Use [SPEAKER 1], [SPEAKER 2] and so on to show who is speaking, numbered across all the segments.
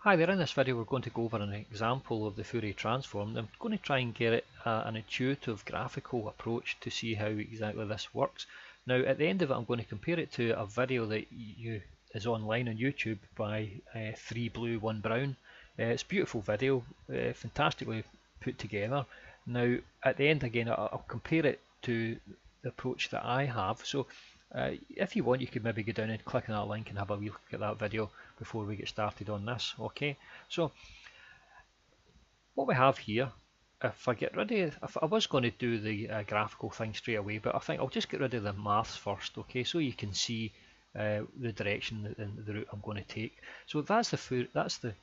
[SPEAKER 1] Hi there, in this video we're going to go over an example of the Fourier Transform. I'm going to try and get it an intuitive graphical approach to see how exactly this works. Now at the end of it I'm going to compare it to a video that is online on YouTube by 3 Blue 1 Brown. It's a beautiful video, fantastically put together. Now at the end again I'll compare it to the approach that I have. So if you want, you could maybe go down and click on that link and have a wee look at that video before we get started on this. Okay, so what we have here, if I was going to do the graphical thing straight away, but I think I'll just get rid of the maths first, okay, so you can see the direction and the route I'm going to take. So that's the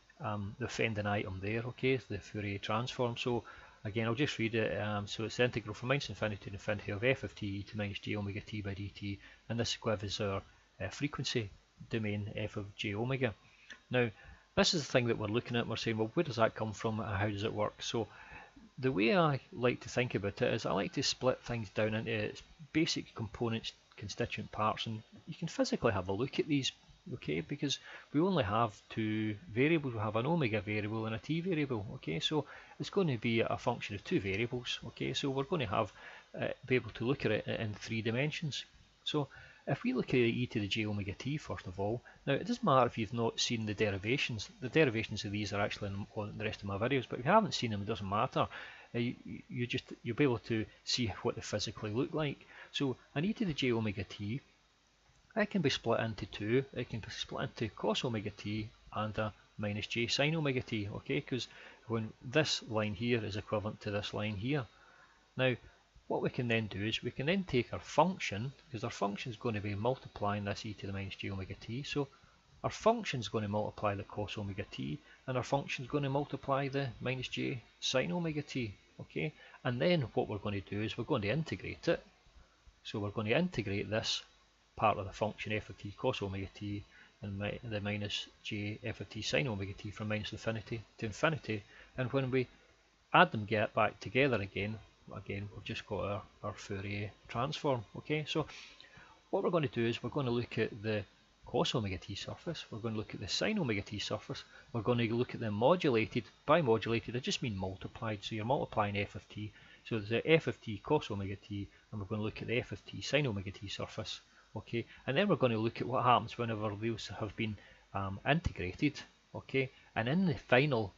[SPEAKER 1] offending item there, okay, the Fourier transform. So again, I'll just read it. So it's the integral from minus infinity to infinity of f of t to minus j omega t by dt, and this gives our frequency domain f of j omega. Now, this is the thing that we're looking at. We're saying, well, where does that come from and how does it work? So the way I like to think about it is I like to split things down into its basic components, constituent parts, and you can physically have a look at these, okay, because we only have two variables. We have an omega variable and a t variable, okay, so it's going to be a function of two variables, okay, so we're going to have be able to look at it in 3 dimensions. So if we look at e to the j omega t first of all, now it doesn't matter if you've not seen the derivations. The derivations of these are actually on the rest of my videos, but if you haven't seen them, it doesn't matter. You'll be able to see what they physically look like. So an e to the j omega t, it can be split into two. It can be split into cos omega t and a minus j sine omega t, okay, because when this line here is equivalent to this line here. Now what we can then do is we can then take our function, because our function is going to be multiplying this e to the minus j omega t, so our function is going to multiply the cos omega t, and our function is going to multiply the minus j sine omega t, okay, and then what we're going to do is we're going to integrate it. So we're going to integrate this part of the function f of t cos omega t and the minus j f of t sine omega t from minus infinity to infinity, and when we add them get back together again we've just got our Fourier transform, okay. So what we're going to do is we're going to look at the cos omega t surface, we're going to look at the sine omega t surface, we're going to look at the modulated. By modulated I just mean multiplied, so you're multiplying f of t, so there's the f of t cos omega t, and we're going to look at the f of t sine omega t surface, okay, and then we're going to look at what happens whenever those have been integrated, okay, and in the final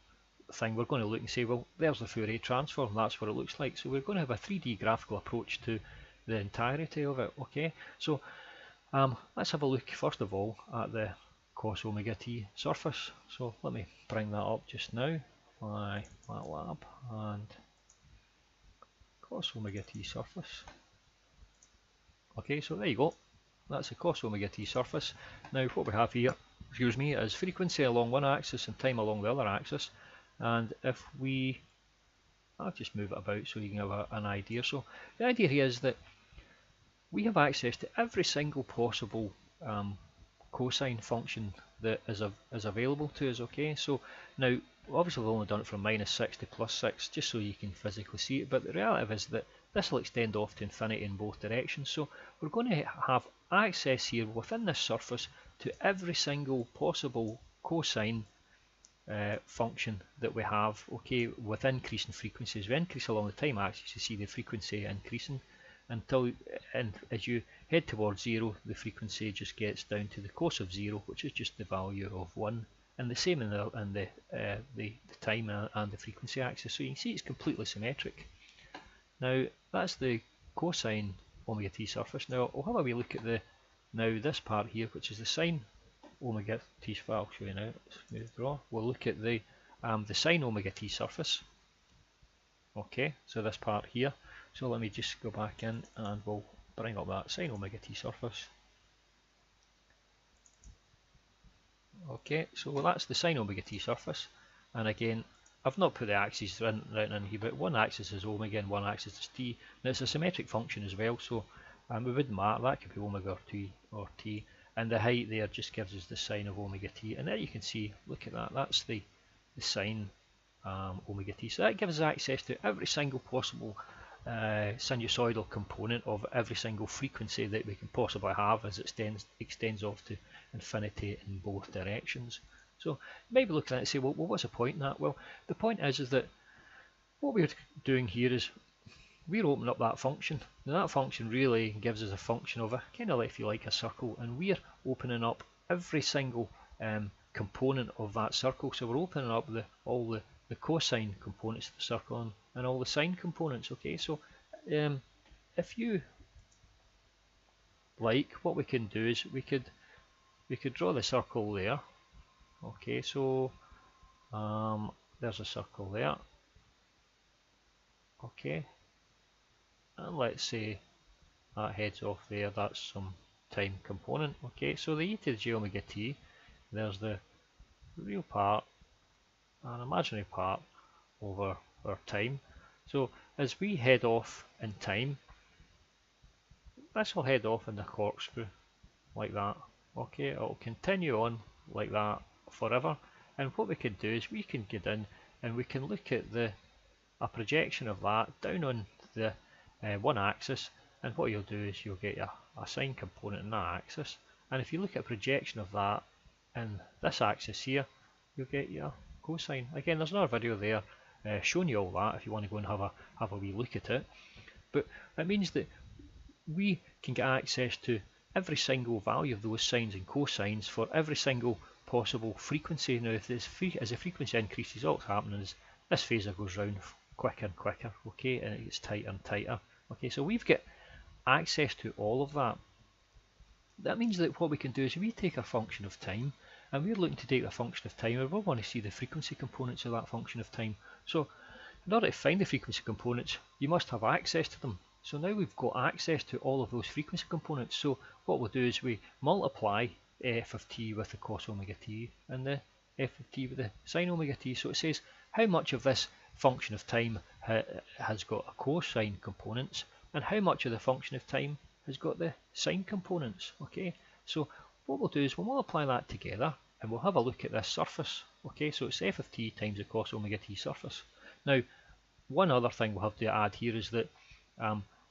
[SPEAKER 1] thing we're going to look and say, well, there's the Fourier transform, that's what it looks like. So we're going to have a 3D graphical approach to the entirety of it, okay. So let's have a look first of all at the cos omega t surface. So let me bring that up just now, my MATLAB, and cos omega t surface. Okay, so there you go, that's the cos omega t surface. Now what we have here, excuse me, is frequency along one axis and time along the other axis. And if I'll just move it about so you can have an idea. So the idea here is that we have access to every single possible cosine function that is available to us, okay. So now obviously we've only done it from minus 6 to plus 6 just so you can physically see it, but the reality is that this will extend off to infinity in both directions. So we're going to have access here within this surface to every single possible cosine function that we have, okay, with increasing frequencies. We increase along the time axis, you see the frequency increasing until, and as you head towards 0, the frequency just gets down to the cos of 0, which is just the value of 1, and the same in the time and the frequency axis. So you can see it's completely symmetric. Now that's the cosine omega t surface. Now we'll have a wee look at this part here, which is the sine omega t. I'll show you now. Smooth draw. We'll look at the sine omega t surface. Okay, so this part here. So let me just go back in and we'll bring up that sine omega t surface. Okay, so that's the sine omega t surface, and again I've not put the axes right in here, but one axis is omega and one axis is t. Now it's a symmetric function as well, so it wouldn't matter, that could be omega or t. And the height there just gives us the sine of omega t, and there you can see, look at that, that's the sine omega t. So that gives us access to every single possible sinusoidal component of every single frequency that we can possibly have as it extends off to infinity in both directions. So you might be looking at it and say, well, what's the point in that? Well, the point is that what we're doing here is we're opening up that function. Now that function really gives us a function of a kind of, if you like, a circle, and we're opening up every single component of that circle. So we're opening up all the cosine components of the circle and all the sine components. Okay, so if you like, what we can do is we could draw the circle there. Okay, so there's a circle there. Okay, and let's say that heads off there, that's some time component. Okay, so the e to the j omega t, there's the real part and imaginary part over our time. So as we head off in time, this will head off in the corkscrew like that. Okay, it will continue on like that forever. And what we can do is we can get in and we can look at a projection of that down on the one axis, and what you'll do is you'll get a sine component in that axis, and if you look at a projection of that in this axis here, you'll get your cosine. Again, there's another video there showing you all that if you want to go and have a wee look at it. But that means that we can get access to every single value of those sines and cosines for every single possible frequency. Now, if as the frequency increases, all that's happening is this phasor goes round quicker and quicker, okay, and it gets tighter and tighter. Okay, so we've got access to all of that. That means that what we can do is we take a function of time, and we're looking to take the function of time, and we want to see the frequency components of that function of time. So in order to find the frequency components, you must have access to them. So now we've got access to all of those frequency components. So what we'll do is we multiply f of t with the cos omega t and the f of t with the sine omega t. So it says how much of this function of time has got a cosine components, and how much of the function of time has got the sine components. Okay, so what we'll do is we'll multiply that together and we'll have a look at this surface. Okay, so it's f of t times the cos omega t surface. Now, one other thing we'll have to add here is that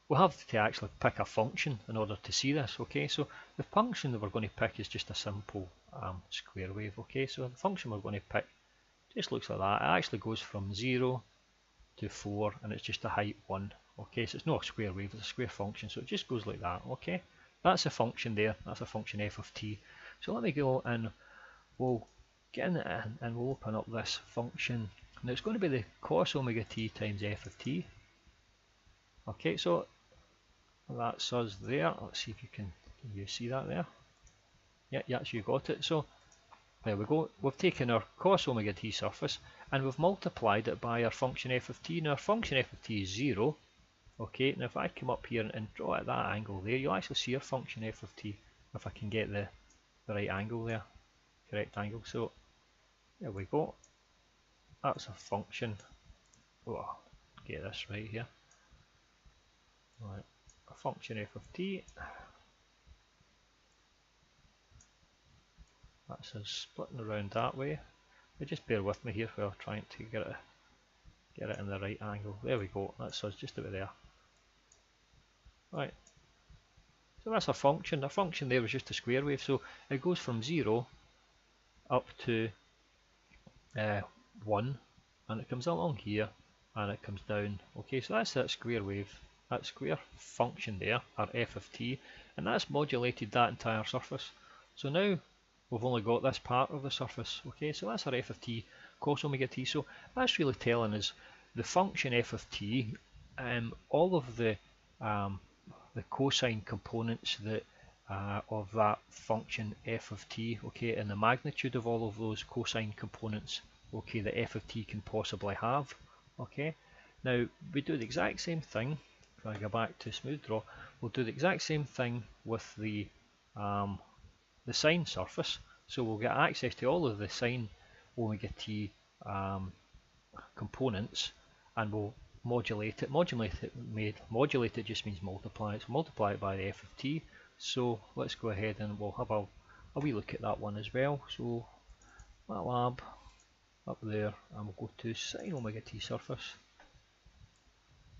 [SPEAKER 1] we'll have to actually pick a function in order to see this. Okay, so the function that we're going to pick is just a simple square wave. Okay, so the function we're going to pick just looks like that. It actually goes from 0 to 4, and it's just a height 1. Okay, so it's not a square wave, it's a square function, so it just goes like that. Okay, that's a function there, that's a function f of t. So let me go and we'll get in it and we'll open up this function. Now it's going to be the cos omega t times f of t. Okay, so that's us there. Let's see if can you see that there? Yeah, yes, you got it. So there we go. We've taken our cos omega t surface and we've multiplied it by our function f of t. Now our function f of t is 0. Okay, now if I come up here and draw at that angle there, you'll actually see our function f of t if I can get the right angle there, correct angle. So there we go. That's a function. Oh, get this right here. Right, a function f of t. That's us splitting around that way. But just bear with me here while I'm trying to get it in the right angle. There we go. That's us just about there. Right. So that's a function. The function there was just a square wave. So it goes from 0 up to 1, and it comes along here and it comes down. Okay, so that's that square wave, that square function there, our f of t, and that's modulated that entire surface. So now we've only got this part of the surface. Okay, so that's our f of t cos omega t. So that's really telling us the function f of t, all of the cosine components that of that function f of t, okay, and the magnitude of all of those cosine components, okay, that f of t can possibly have. Okay, now we do the exact same thing. If I go back to smooth draw, we'll do the exact same thing with the sine surface. So we'll get access to all of the sine omega t components, and we'll modulate it. Modulate it just means multiply it. So multiply it by the f of t. So let's go ahead and we'll have a wee look at that one as well. So MATLAB up there, and we'll go to sine omega t surface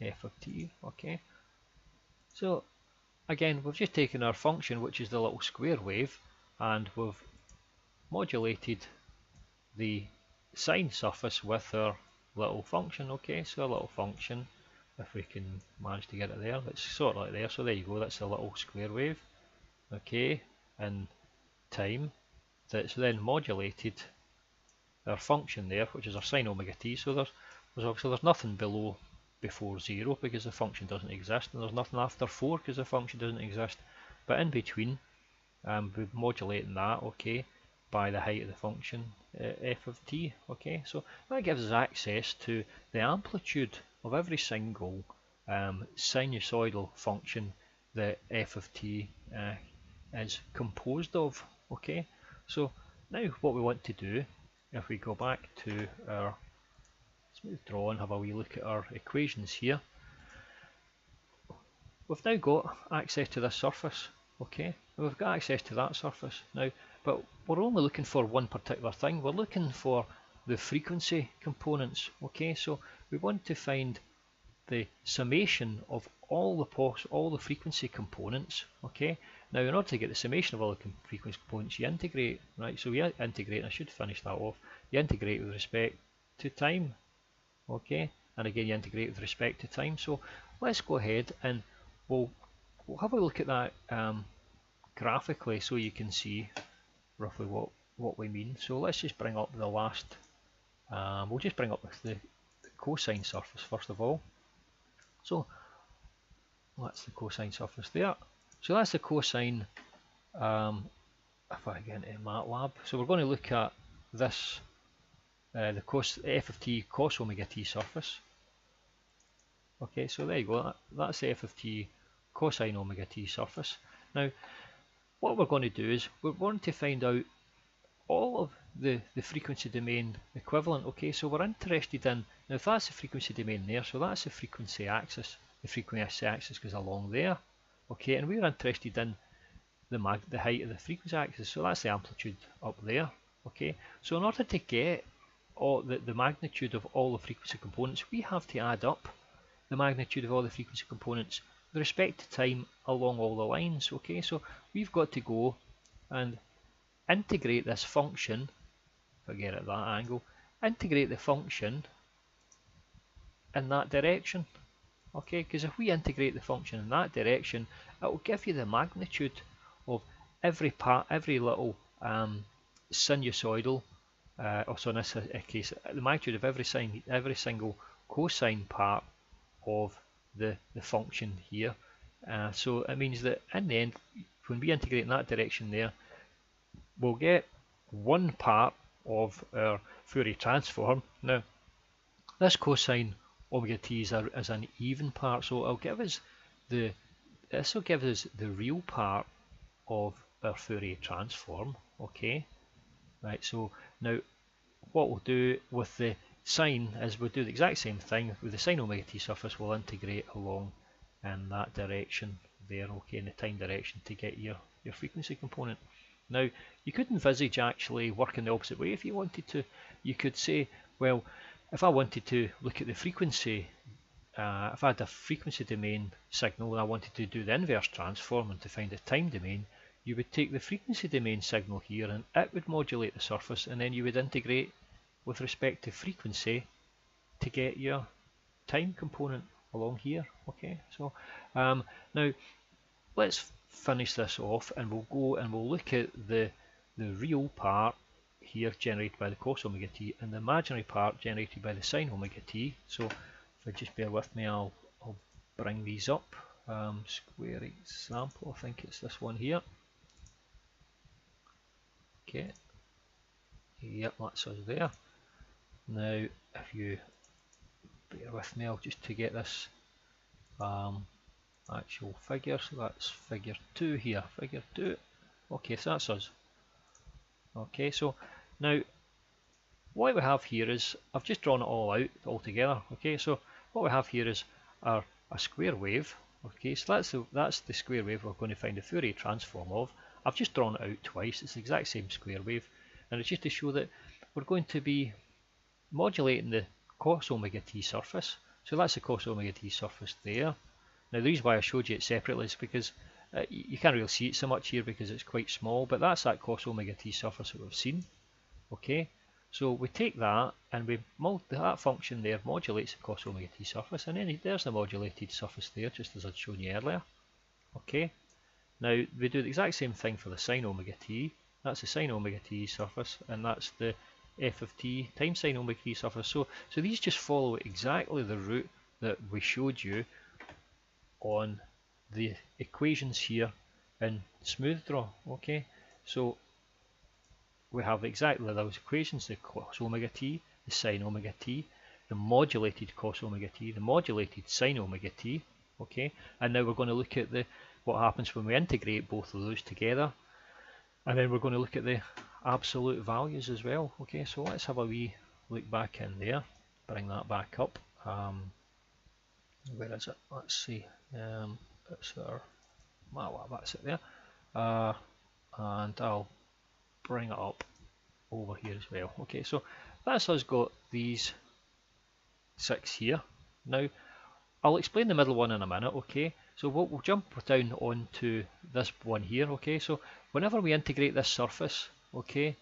[SPEAKER 1] f of t. Okay, so again we've just taken our function, which is the little square wave, and we've modulated the sine surface with our little function. Okay, so a little function, if we can manage to get it there, it's sort of like there. So there you go, that's a little square wave, okay, in time, that's then modulated our function there, which is our sine omega t. So there's obviously there's nothing below before 0 because the function doesn't exist, and there's nothing after 4 because the function doesn't exist. But in between, we're modulating that, okay, by the height of the function f of t. Okay, so that gives us access to the amplitude of every single sinusoidal function that f of t is composed of. Okay, so now what we want to do, if we go back to our smooth draw and have a wee look at our equations here, we've now got access to this surface. Okay, and we've got access to that surface now, but we're only looking for one particular thing. We're looking for the frequency components. Okay, so we want to find the summation of all the frequency components. Okay, now in order to get the summation of all the frequency components, you integrate, right? So we integrate, and I should finish that off. You integrate with respect to time. Okay, and again you integrate with respect to time. So let's go ahead and we'll have a look at that graphically so you can see roughly what we mean. So let's just bring up the last, we'll just bring up the cosine surface first of all. So that's the cosine surface there. So that's the cosine, if I get into MATLAB. So we're going to look at this, the f of t cos omega t surface. Okay, so there you go, that's the f of t cosine omega t surface. Now what we're going to do is we're going to find out all of the frequency domain equivalent. Okay, so we're interested in, now if that's the frequency domain there, so that's the frequency axis. The frequency axis goes along there. Okay, and we're interested in the height of the frequency axis, so that's the amplitude up there. Okay, so in order to get the magnitude of all the frequency components, we have to add up the magnitude of all the frequency components with respect to time along all the lines. Okay, so we've got to go and integrate this function, if I get it at that angle, integrate the function in that direction. Okay, because if we integrate the function in that direction, it will give you the magnitude of every little sinusoidal, also in this case, the magnitude of every single cosine part of the function here. So it means that in the end, when we integrate in that direction there, we'll get one part of our Fourier transform. Now this cosine omega t is an even part, so it'll give us this will give us the real part of our Fourier transform. Okay, right, so now what we'll do with the sine is we'll do the exact same thing with the sine omega t surface. We'll integrate along in that direction there, okay, in the time direction, to get your frequency component. Now you could envisage actually working the opposite way if you wanted to. You could say, well, if I wanted to look at the frequency, if I had a frequency domain signal and I wanted to do the inverse transform and to find a time domain, you would take the frequency domain signal here and it would modulate the surface, and then you would integrate with respect to frequency to get your time component along here. Okay, so now let's finish this off and we'll go and we'll look at the real part here generated by the cos omega t and the imaginary part generated by the sine omega t. So if I just bear with me, I'll bring these up. Square example, I think it's this one here. Okay, yep, that's us there. Now if you bear with me, I'll just to get this actual figure, so that's figure 2 here, figure 2. Okay, so that's us. Okay, so now what we have here is, I've just drawn it all out together. Okay, so what we have here is a square wave. Okay, so that's the square wave we're going to find the Fourier transform of. I've just drawn it out twice. It's the exact same square wave, and it's just to show that we're going to be modulating the cos omega t surface. So that's the cos omega t surface there. Now the reason why I showed you it separately is because you can't really see it so much here because it's quite small, but that's that cos omega t surface that we've seen. Okay, So we take that and that function there modulates the cos omega t surface, and then there's the modulated surface there, just as I'd shown you earlier. Okay, now we do the exact same thing for the sine omega t. That's the sine omega t surface, and that's the f of t times sine omega t surface. So these just follow exactly the route that we showed you on the equations here in smooth draw. Okay, so we have exactly those equations: the cos omega t, the sine omega t, the modulated cos omega t, the modulated sine omega t. Okay, and now we're going to look at what happens when we integrate both of those together, and then we're going to look at the absolute values as well. Okay, so let's have a wee look back in there, bring that back up. Where is it? Let's see. It's our, well, that's it there, and I'll bring it up over here as well. Okay, so that's us got these 6 here. Now I'll explain the middle one in a minute. Okay, so we'll jump down onto this one here. Okay, so whenever we integrate this surface, okay,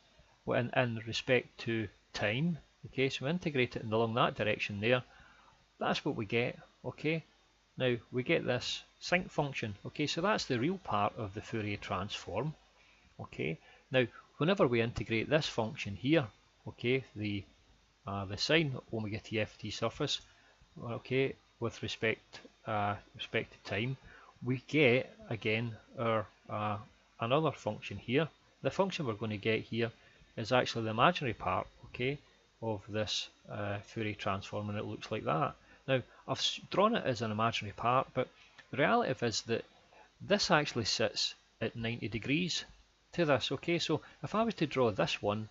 [SPEAKER 1] in respect to time, okay, so we integrate it along that direction there, that's what we get. Okay, now we get this sinc function. Okay, so that's the real part of the Fourier transform. Okay, now whenever we integrate this function here, okay, the sine omega t f t surface, okay, with respect to time, we get again our another function here. The function we're going to get here is actually the imaginary part, okay, of this Fourier transform, and it looks like that. Now I've drawn it as an imaginary part, but the reality is that this actually sits at 90 degrees to this. Okay, so if I was to draw this one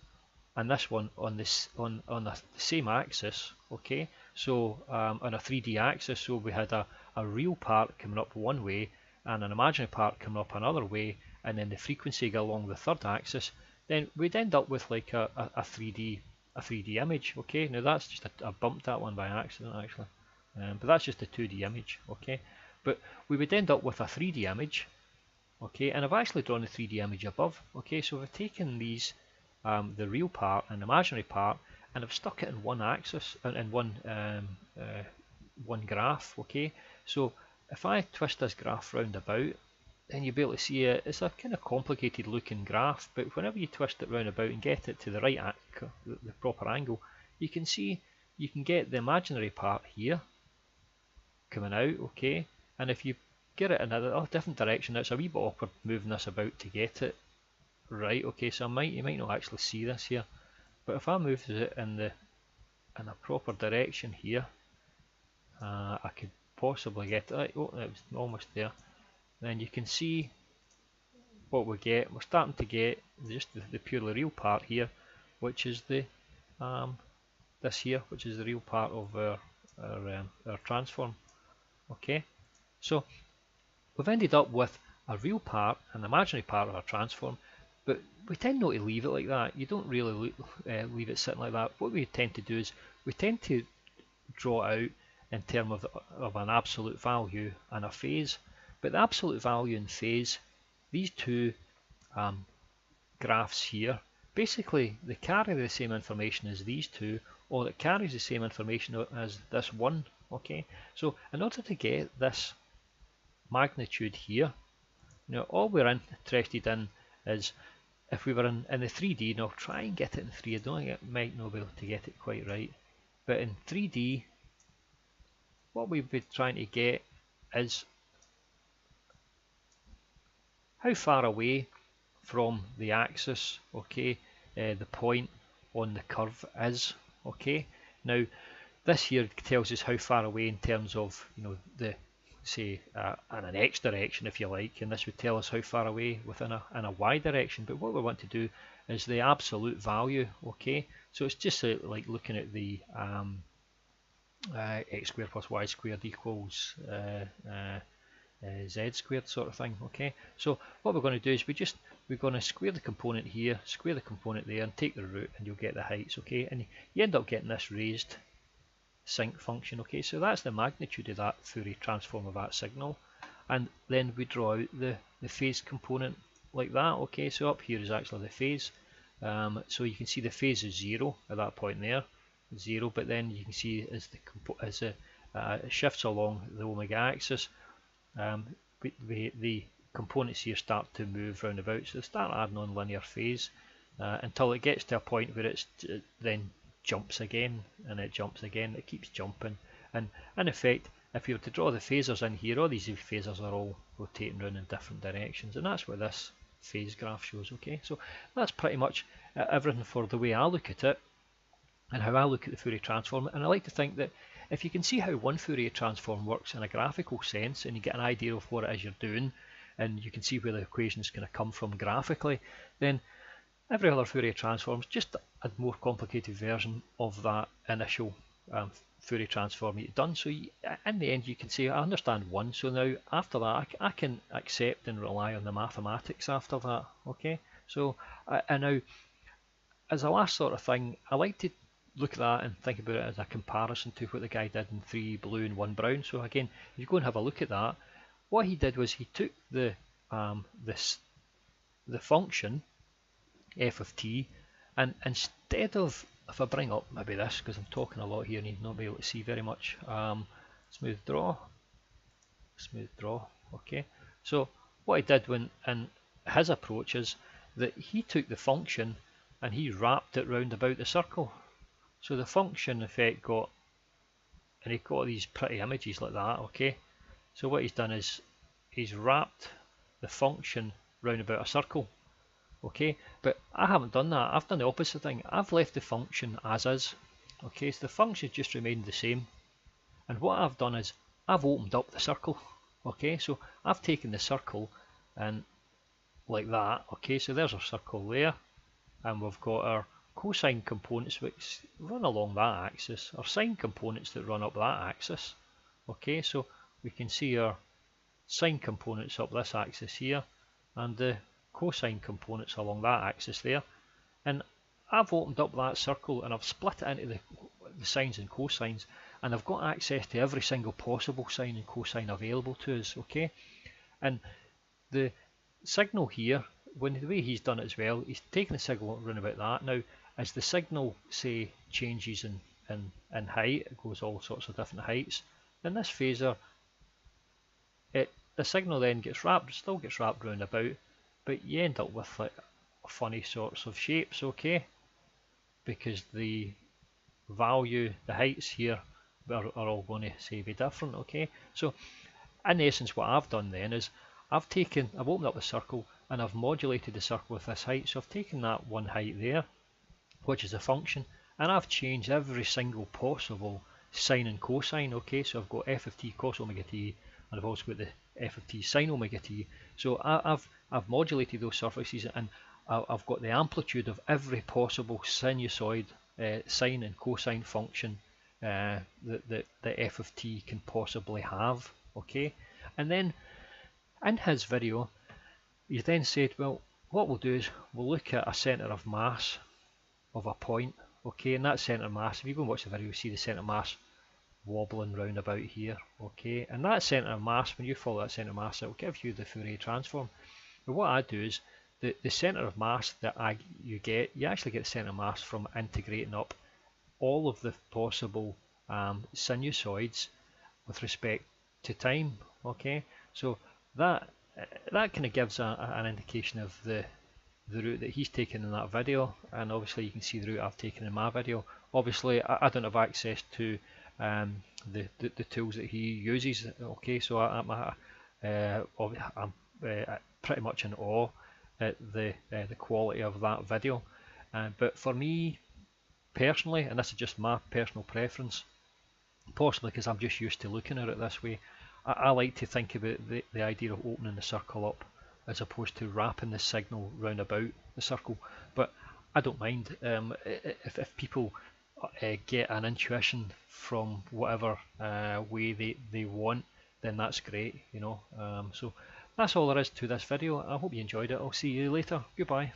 [SPEAKER 1] and this one on this on the same axis, okay, so on a 3D axis, so we had a real part coming up one way and an imaginary part coming up another way, and then the frequency along the third axis, then we'd end up with like a 3D image. Okay, now that's just I bumped that one by accident actually, but that's just a 2D image. Okay, but we would end up with a 3D image. Okay, and I've actually drawn a 3D image above. Okay, so I've taken these, the real part and imaginary part, and I've stuck it in one axis, in one graph. Okay, so if I twist this graph round about, then you'll be able to see it. It's a kind of complicated looking graph, but whenever you twist it round about and get it to the right the proper angle, you can see you can get the imaginary part here coming out. Okay, and if you get it in a different direction, it's a wee bit awkward moving this about to get it right. Okay, so you might not actually see this here, but if I move it in a proper direction here, I could possibly get it right. Oh, it was almost there. Then you can see what we get. We're starting to get just the purely real part here, which is the this here, which is the real part of our transform. Okay, so we've ended up with a real part and an imaginary part of our transform, but we tend not to leave it like that. You don't really leave it sitting like that. What we tend to do is we tend to draw out in terms of an absolute value and a phase. But the absolute value and phase, these two graphs here, basically they carry the same information as these two, or it carries the same information as this one. Okay, so in order to get this magnitude here, now all we're interested in is if we were in the 3D, and I'll try and get it in 3D. I don't think it might not be able to get it quite right, but in 3D, what we'd be trying to get is how far away from the axis, okay, the point on the curve is. Okay, now this here tells us how far away in terms of, you know, the say in an x direction, if you like, and this would tell us how far away within in a y direction. But what we want to do is the absolute value. Okay, so it's just like looking at the x squared plus y squared equals z squared sort of thing. Okay, so what we're going to do is we're going to square the component here, square the component there, and take the root, and you'll get the heights. Okay, and you end up getting this raised sinc function. Okay, so that's the magnitude of that Fourier transform of that signal, and then we draw out the phase component like that. Okay, so up here is actually the phase, So you can see the phase is 0 at that point there, 0, but then you can see as it shifts along the omega axis, the components here start to move round about, so they start adding on linear phase until it gets to a point where it then jumps again, and it jumps again, it keeps jumping, and in effect, if you were to draw the phasors in here, all these phasors are all rotating around in different directions, and that's what this phase graph shows. Okay, so that's pretty much everything for the way I look at it and how I look at the Fourier transform. And I like to think that if you can see how one Fourier transform works in a graphical sense, and you get an idea of what it is you're doing, and you can see where the equations kind of come from graphically, then every other Fourier transform is just a more complicated version of that initial Fourier transform you've done. So in the end you can say, I understand one, so now after that I can accept and rely on the mathematics after that. Okay, so and now as a last sort of thing, I like to look at that and think about it as a comparison to what the guy did in 3 blue and 1 brown. So again, if you go and have a look at that, what he did was he took the function f of t, and instead of, if I bring up maybe this, because I'm talking a lot here and you'd not be able to see very much, smooth draw, okay. So what he did when in his approach is that he took the function and he wrapped it round about the circle. So the function in effect got, and he got these pretty images like that, okay. So what he's done is he's wrapped the function round about a circle. Okay, but I haven't done that. I've done the opposite thing. I've left the function as is. Okay, so the function just remained the same. And what I've done is I've opened up the circle. Okay, so I've taken the circle and like that. Okay, so there's our circle there, and we've got our cosine components which run along that axis, our sine components that run up that axis. Okay, so we can see our sine components up this axis here, and the cosine components along that axis there, and I've opened up that circle and I've split it into the sines and cosines, and I've got access to every single possible sine and cosine available to us. Okay, and the signal here, when the way he's done it as well, he's taken the signal around about that. Now as the signal say changes in height, it goes all sorts of different heights, in this phasor the signal then still gets wrapped round about, but you end up with like funny sorts of shapes, okay, because the value, the heights here are all going to say be different. Okay, so in essence what I've done then is I've opened up the circle and I've modulated the circle with this height. So I've taken that one height there, which is a function, and I've changed every single possible sine and cosine. Okay, so I've got f of t cos omega t, and I've also got the f of t sine omega t. So I've modulated those surfaces, and I've got the amplitude of every possible sinusoid, sine and cosine function that f of t can possibly have. Okay, and then in his video he then said, well, what we'll do is we'll look at a centre of mass of a point. Okay, and that centre of mass, if you go and watch the video, you see the centre of mass wobbling round about here. Okay, and that centre of mass, when you follow that centre of mass, it will give you the Fourier transform. But what I do is the centre of mass that you actually get the centre of mass from integrating up all of the possible sinusoids with respect to time. Okay, so that kind of gives an indication of the route that he's taken in that video, and obviously you can see the route I've taken in my video. Obviously I don't have access to the tools that he uses. Okay, so I'm pretty much in awe at the quality of that video, but for me personally, and this is just my personal preference, possibly because I'm just used to looking at it this way, I like to think about the idea of opening the circle up as opposed to wrapping the signal round about the circle. But I don't mind if people get an intuition from whatever way they want, then that's great, you know. So that's all there is to this video. I hope you enjoyed it. I'll see you later. Goodbye.